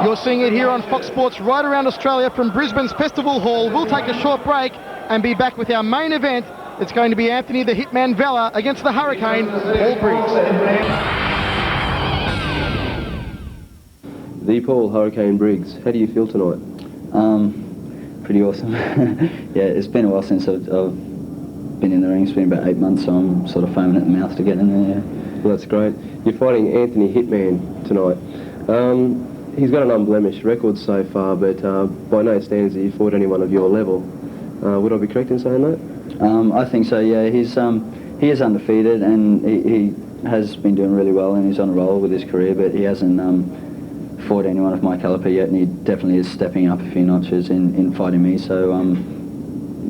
You're seeing it here on Fox Sports right around Australia from Brisbane's Festival Hall. We'll take a short break and be back with our main event. It's going to be Anthony the Hitman Vella against the Hurricane, Paul Briggs. The Paul Hurricane Briggs, how do you feel tonight? Pretty awesome. Yeah, it's been a while since I've been in the ring. It's been about 8 months, so I'm sort of foaming at the mouth to get in there. Yeah. Well, that's great. You're fighting Anthony Hitman tonight. He's got an unblemished record so far, but by no standards have you fought anyone of your level. Would I be correct in saying that? I think so, yeah. He is undefeated, and he has been doing really well, and he's on a roll with his career, but he hasn't fought anyone of my calibre yet, and he definitely is stepping up a few notches in fighting me, so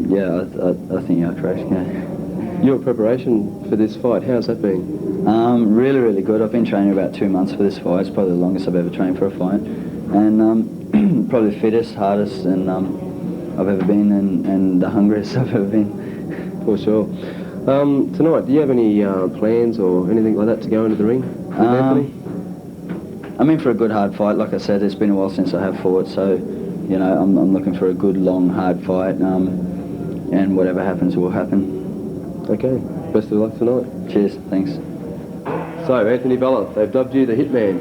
yeah, I think you're correct, yeah. Your preparation for this fight, how's that been? Really, really good. I've been training about 2 months for this fight. It's probably the longest I've ever trained for a fight, and probably the fittest, hardest, and I've ever been, and the hungriest I've ever been. For sure. Tonight, do you have any plans or anything like that to go into the ring with Anthony? I'm in for a good hard fight. Like I said, it's been a while since I have fought, so you know I'm looking for a good, long, hard fight, and whatever happens will happen. Okay, best of luck tonight. Cheers, thanks. So, Anthony Vella, they've dubbed you the Hitman.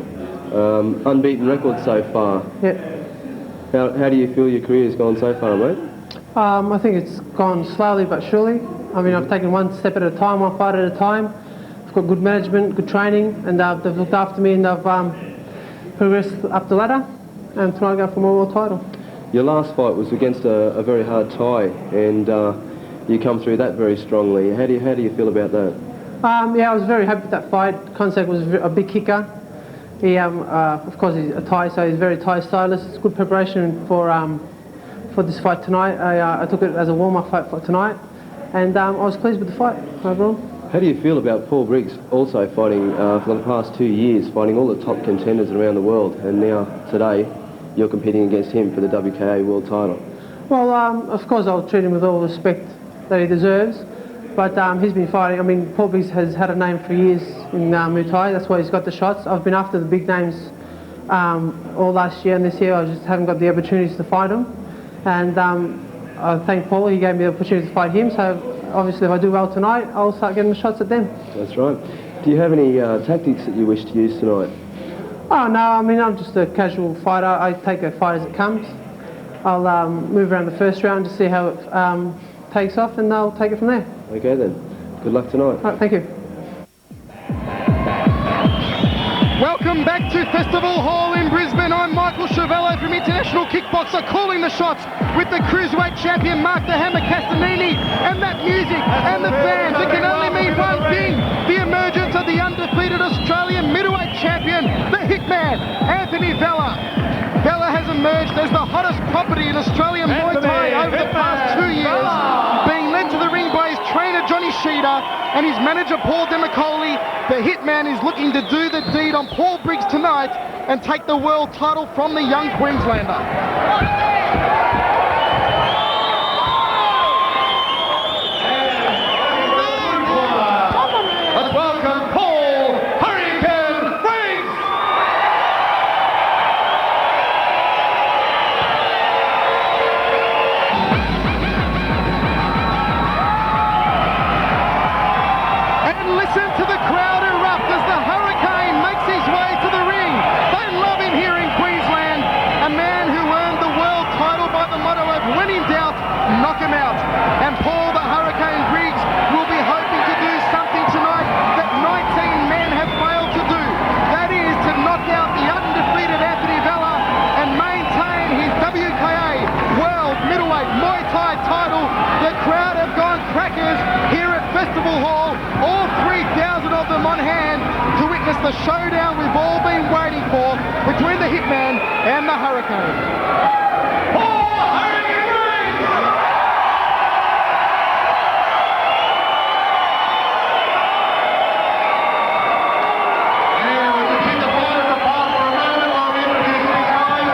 Unbeaten record so far. Yeah. How do you feel your career has gone so far, mate? I think it's gone slowly but surely. I mean, I've taken one step at a time, one fight at a time. I've got good management, good training, and they've looked after me, and I've progressed up the ladder, and tonight I go for my world title. Your last fight was against a very hard Thai, and you come through that very strongly. How do you feel about that? Yeah, I was very happy with that fight. Contact was a big kicker. He, of course, he's a Thai, so he's very Thai stylist. It's good preparation for this fight tonight. I took it as a warm-up fight for tonight, and I was pleased with the fight overall. How do you feel about Paul Briggs also fighting for the past 2 years, fighting all the top contenders around the world, and now today you're competing against him for the WKN World Title? Well, of course I'll treat him with all the respect that he deserves, but he's been fighting. I mean, Paul Briggs has had a name for years in Muay Thai. That's why he's got the shots. I've been after the big names all last year and this year. I just haven't got the opportunities to fight them, and I thank Paul. He gave me the opportunity to fight him, so obviously if I do well tonight, I'll start getting the shots at them. That's right. Do you have any tactics that you wish to use tonight? Oh no, I mean, I'm just a casual fighter. I take a fight as it comes. I'll move around the first round to see how it takes off, and I'll take it from there. Okay then. Good luck tonight. All right, thank you. Welcome back to Festival Hall in Brisbane. I'm Michael Chavello from International Kickboxer, calling the shots with the Cruiserweight champion Mark the Hammer Castanini, and that music and the fans. It can only mean one thing: the emergence of the undefeated Australian middleweight champion, the Hitman, Anthony Vella. Vella has emerged as the hottest property in Australian Muay Thai over the past 2 years, being led to the ring by his trainer Johnny Sheeder and his manager Paul Demicoli. The Hitman is looking to do the deed on Paul Briggs tonight and take the world title from the young Queenslander. Let's welcome Paul Hurricane Briggs! And listen to the crowd erupt as the Hurricane makes his way to the ring. They love him here in Queensland. A man who earned the world title by the motto of when in doubt, knock him out. And Paul the Hurricane Briggs will be hoping to do something tonight that 19 men have failed to do. That is to knock out the undefeated Anthony Vella and maintain his WKA World Middleweight Muay Thai title. The crowd have gone crackers here at Festival Hall. All 3,000 of them on hand to witness the showdown we've all been waiting for between the Hitman and the Hurricane. Paul Hurricane Briggs! And we can keep the fighters apart for a moment while we introduce these guys.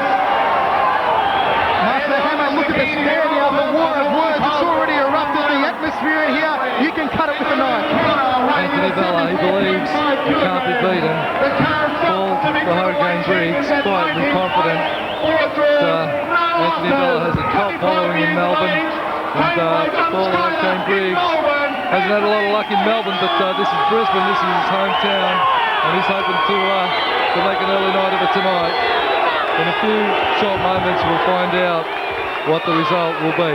Master Hammer, look at the stare now, the war of words. It's already erupted, the atmosphere here. You can cut it with a knife. Anthony Vella, he believes he can't be beaten. Paul, the Hurricane Briggs, quietly confident Briggs. Hasn't had a lot of luck in Melbourne, but this is Brisbane, this is his hometown, and he's hoping to make an early night of it tonight. In a few short moments, we'll find out what the result will be.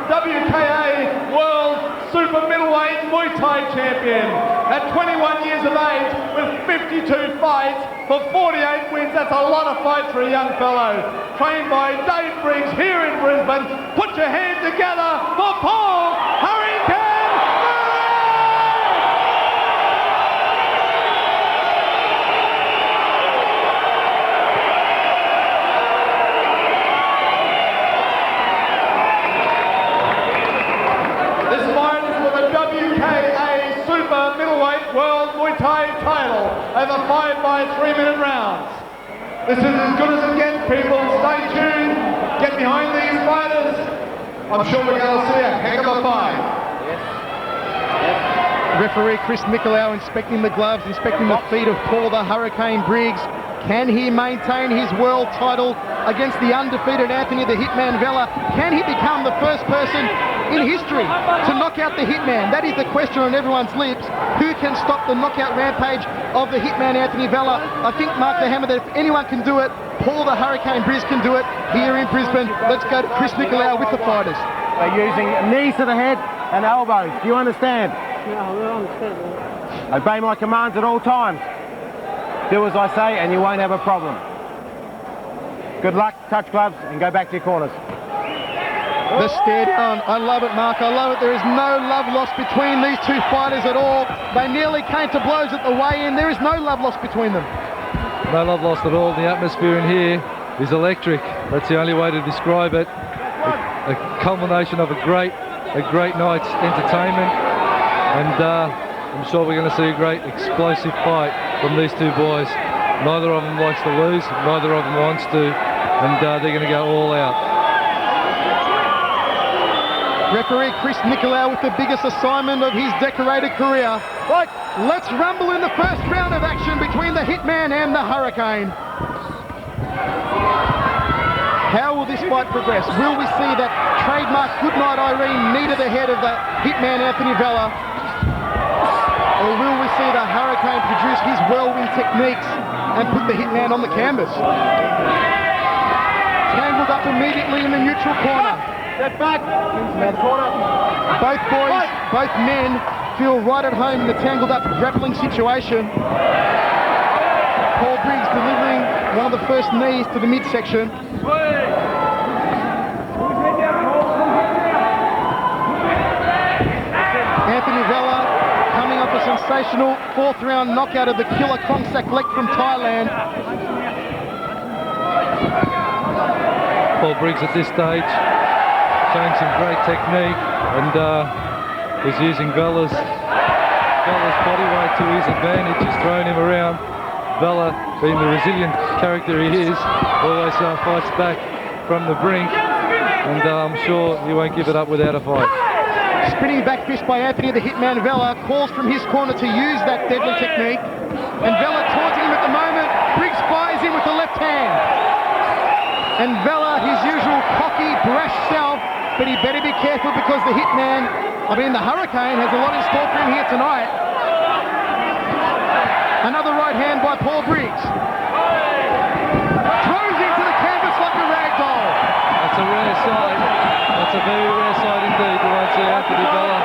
WKN World Super Middleweight Muay Thai champion at 21 years of age with 52 fights for 48 wins. That's a lot of fights for a young fellow. Trained by Dave Briggs here in Brisbane. Put your hands together for Paul Hurricane. WKA Super Middleweight World Muay Thai title over 5 by 3-minute rounds. This is as good as it gets, people. Stay tuned. Get behind these fighters. I'm sure we're going to see a heck of a fight. Referee Chris Nicolau inspecting the gloves, inspecting the feet of Paul the Hurricane Briggs. Can he maintain his world title against the undefeated Anthony the Hitman Vella? Can he become the first person in history to knock out the Hitman? That is the question on everyone's lips. Who can stop the knockout rampage of the Hitman Anthony Vella? I think, Mark the Hammer, that if anyone can do it, Paul the Hurricane Briggs can do it here in Brisbane. Let's go to Chris Nicolau with the fighters. They're using knees to the head and elbows. Do you understand? Yeah, I understand. Obey my commands at all times. Do as I say and you won't have a problem. Good luck, touch gloves and go back to your corners. The stare down. I love it, Mark. I love it. There is no love lost between these two fighters at all. They nearly came to blows at the weigh-in. There is no love lost between them. No love lost at all. The atmosphere in here is electric. That's the only way to describe it. A culmination of a great night's entertainment, and I'm sure we're going to see a great explosive fight from these two boys. Neither of them likes to lose, neither of them wants to, and they're going to go all out. Referee Chris Nicolau with the biggest assignment of his decorated career. Right, let's rumble in the first round of action between the Hitman and the Hurricane. How will this fight progress? Will we see that trademark Goodnight Irene knee to the head of the Hitman Anthony Vella? Or will we see the Hurricane produce his whirlwind techniques and put the Hitman on the canvas? Tangled up immediately in the neutral corner. Step back. Both boys, both men feel right at home in the tangled up grappling situation. Paul Briggs delivering one of the first knees to the midsection. Anthony Vella coming off a sensational 4th round knockout of the killer Krongsak Lek from Thailand. Paul Briggs at this stage showing some great technique, and he's using Vella's body weight to his advantage. He's throwing him around. Vella, being the resilient character he is, always fights back from the brink, and I'm sure he won't give it up without a fight. Spinning back fist by Anthony the Hitman Vella, calls from his corner to use that deadly technique, and Vella taunting him at the moment. Briggs fires in with the left hand, and Vella, his usual cocky, brash self, but he better be careful because the Hitman, the Hurricane, has a lot in store for him here tonight. Another right hand by Paul Briggs. Throws into the canvas like a rag doll. That's a rare sight. That's a very rare sight indeed. You won't see Anthony Vella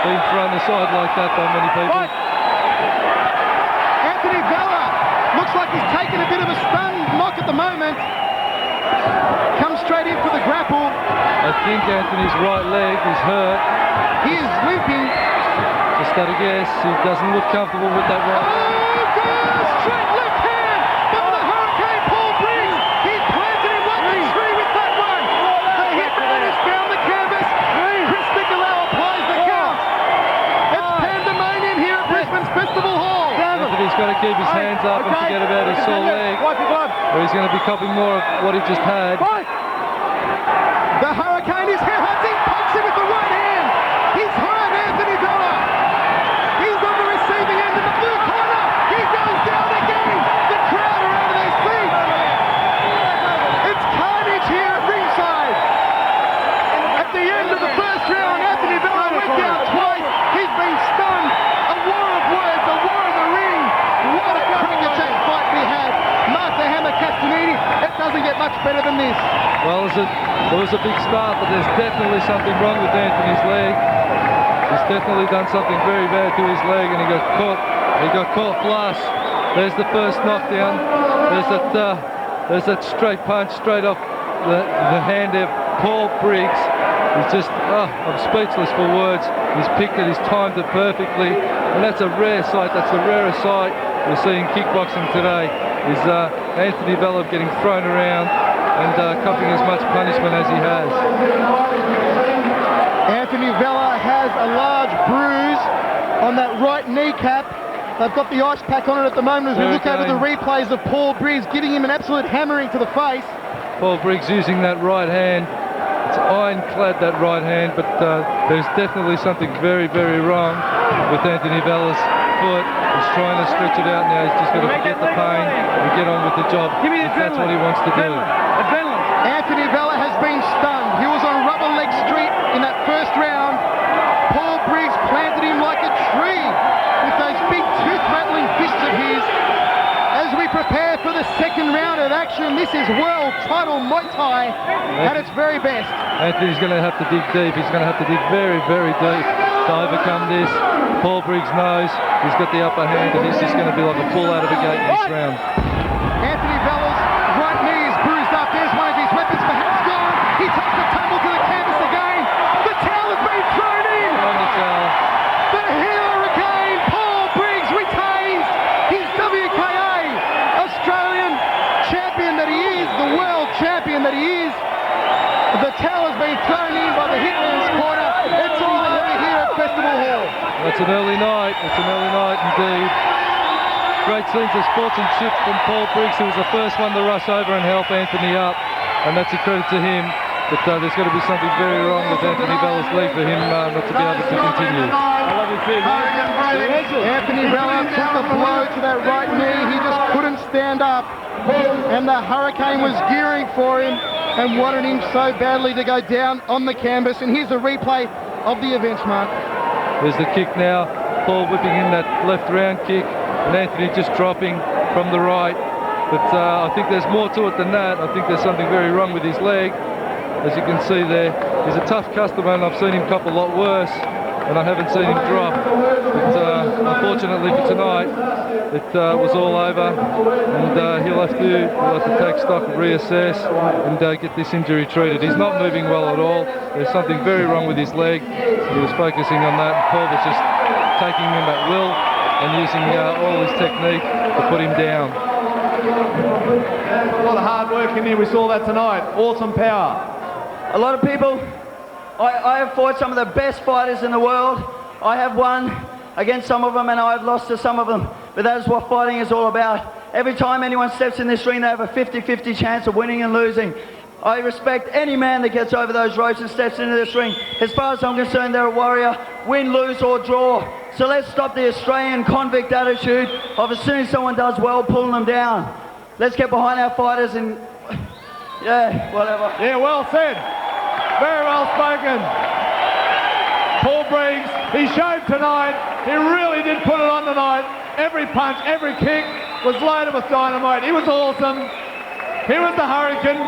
being thrown aside like that by many people. Anthony Vella looks like he's taken a bit of a stun knock at the moment. Comes straight in for the grapple. I think Anthony's right leg is hurt. He is limping. Just got to guess. He doesn't look comfortable with that right. Straight left hand by the Hurricane Paul Briggs. He's planted him like a tree with that one. The Hitman has found the canvas. Chris Nicolau applies the count. It's pandemonium here at Brisbane's Festival Hall. Anthony's got to keep his hands up and forget about his sore leg, or he's going to be copying more of what he just had. The Hurricane is here hunting, pokes him with the right hand. He's hurt Anthony Vella. He's on the receiving end in the blue corner. He goes down again. The crowd are out of their seats. was a big start, but there's definitely something wrong with Anthony's leg. He's definitely done something very bad to his leg, and he got caught flush. There's the first knockdown. There's that straight punch straight off the hand there. Paul Briggs. He's just, I'm speechless for words. He's picked it, he's timed it perfectly, and that's a rare sight. That's the rarest sight we're seeing kickboxing today. Is Anthony Vella getting thrown around and copping as much punishment as he has. Anthony Vella has a large bruise on that right kneecap. They've got the ice pack on it at the moment as we look over the replays of Paul Briggs, giving him an absolute hammering to the face. Paul Briggs using that right hand. It's ironclad, that right hand, but there's definitely something very, very wrong with Anthony Vella's foot. He's trying to stretch it out now. He's just got to forget the pain and get on with the job if that's what he wants to do. Anthony Vella has been stunned. He was on rubber leg street in that first round. Paul Briggs planted him like a tree with those big tooth-rattling fists of his. As we prepare for the second round of action, this is World Title Muay Thai at its very best. Anthony's going to have to dig deep. He's going to have to dig very, very deep to overcome this. Paul Briggs knows he's got the upper hand, and he's just going to be like a bull out of a gate in this round. Anthony Vella's right knee is bruised up. There's one of his weapons perhaps gone. He takes the tumble to the canvas again. The towel has been thrown in. On the towel. The hurricane, Paul Briggs retains his WKN Australian champion that he is, the world champion that he is. The towel has been thrown in by the Hitman's corner. It's all over here at Festival Hall. It's an early night. It's an early night indeed. Great scenes of sportsmanship from Paul Briggs, who was the first one to rush over and help Anthony up, and that's a credit to him. But there's got to be something very wrong with Anthony Vella's leg for him not to be able to continue. Anthony Vella took the blow to that right knee. He just couldn't stand up, and the Hurricane was gearing for him and wanted him so badly to go down on the canvas. And here's a replay of the events, Mark. There's the kick now. Paul whipping in that left round kick, and Anthony just dropping from the right. But I think there's more to it than that. I think there's something very wrong with his leg. As you can see there, he's a tough customer, and I've seen him cop a lot worse, and I haven't seen him drop. But unfortunately for tonight, it was all over, and he'll have to take stock and reassess and get this injury treated. He's not moving well at all. There's something very wrong with his leg. He was focusing on that, and Paul was just taking him at will and using all his technique to put him down. A lot of hard work in here. We saw that tonight. Awesome power. A lot of people, I have fought some of the best fighters in the world. I have won against some of them, and I have lost to some of them. But that is what fighting is all about. Every time anyone steps in this ring, they have a 50-50 chance of winning and losing. I respect any man that gets over those ropes and steps into this ring. As far as I'm concerned, they're a warrior, win, lose or draw. So let's stop the Australian convict attitude of as soon as someone does well, pulling them down. Let's get behind our fighters and, yeah, whatever. Yeah, well said. Very well spoken. Paul Briggs, he showed tonight. He really did put it on tonight. Every punch, every kick was loaded with dynamite. He was awesome. He was the Hurricane.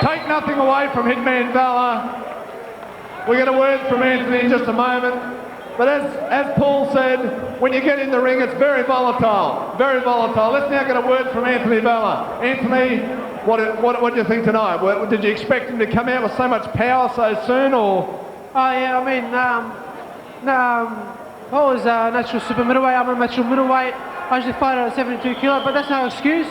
Take nothing away from Hitman Vella. We'll get a word from Anthony in just a moment. But as Paul said, when you get in the ring, it's very volatile. Very volatile. Let's now get a word from Anthony Vella. Anthony, what do you think tonight? Did you expect him to come out with so much power so soon, or? Oh yeah, I mean, Paul is a natural super middleweight. I'm a natural middleweight. I usually fight at 72 kilo, but that's no excuse.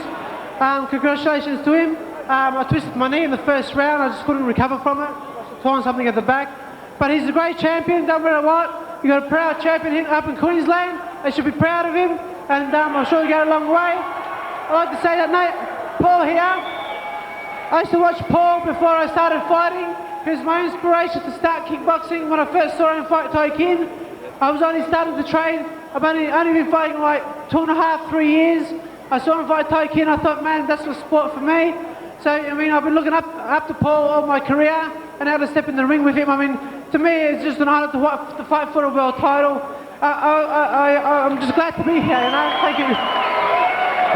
Congratulations to him. I twisted my knee in the first round. I just couldn't recover from it. I torn something at the back. But he's a great champion. Don't matter what. You got a proud champion up in Queensland. They should be proud of him, and I'm sure he'll go a long way. I'd like to say that, Paul here. I used to watch Paul before I started fighting. He was my inspiration to start kickboxing. When I first saw him fight Thai Kid, I was only starting to train. I've only been fighting like 2.5, 3 years. I saw him fight Thai Kid, and I thought, man, that's the sport for me. So, I mean, I've been looking up to Paul all my career, and how to step in the ring with him. I mean, to me, it's just an honor to fight for a world title. I'm just glad to be here, you know. Thank you.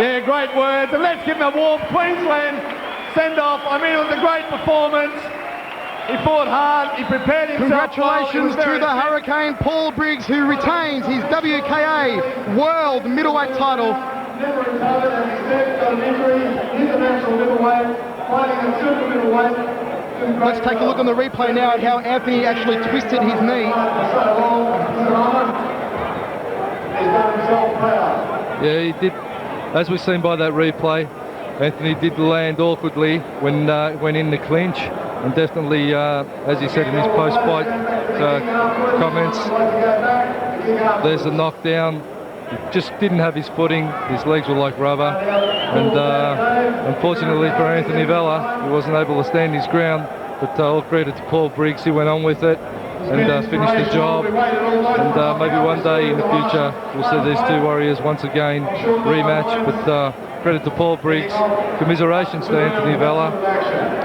Yeah, great words. And let's give him a warm Queensland send-off. I mean, it was a great performance. He fought hard, he prepared himself. Congratulations to the Hurricane Paul Briggs, who retains his WKA World Middleweight title. Never recovered, and he's never got an injury. International middleweight, fighting at super middleweight. Let's take a look on the replay now at how Anthony actually twisted his knee. Yeah, he did. As we've seen by that replay, Anthony did land awkwardly when in the clinch, and definitely, as he said in his post-fight comments, there's a knockdown. He just didn't have his footing. His legs were like rubber, and unfortunately for Anthony Vella, he wasn't able to stand his ground. But all credit to Paul Briggs, who went on with it and finished the job. And maybe one day in the future we'll see these two warriors once again rematch. But credit to Paul Briggs. Commiserations to Anthony Vella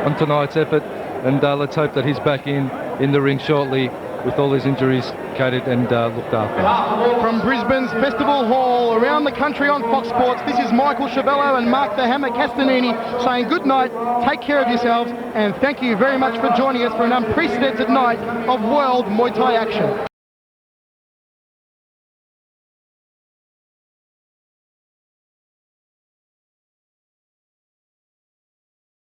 on tonight's effort. And let's hope that he's back in the ring shortly with all his injuries catered and looked after. From Brisbane's Festival Hall, around the country on Fox Sports, this is Michael Chiavello and Mark the Hammer Castanini saying good night, take care of yourselves, and thank you very much for joining us for an unprecedented night of World Muay Thai action.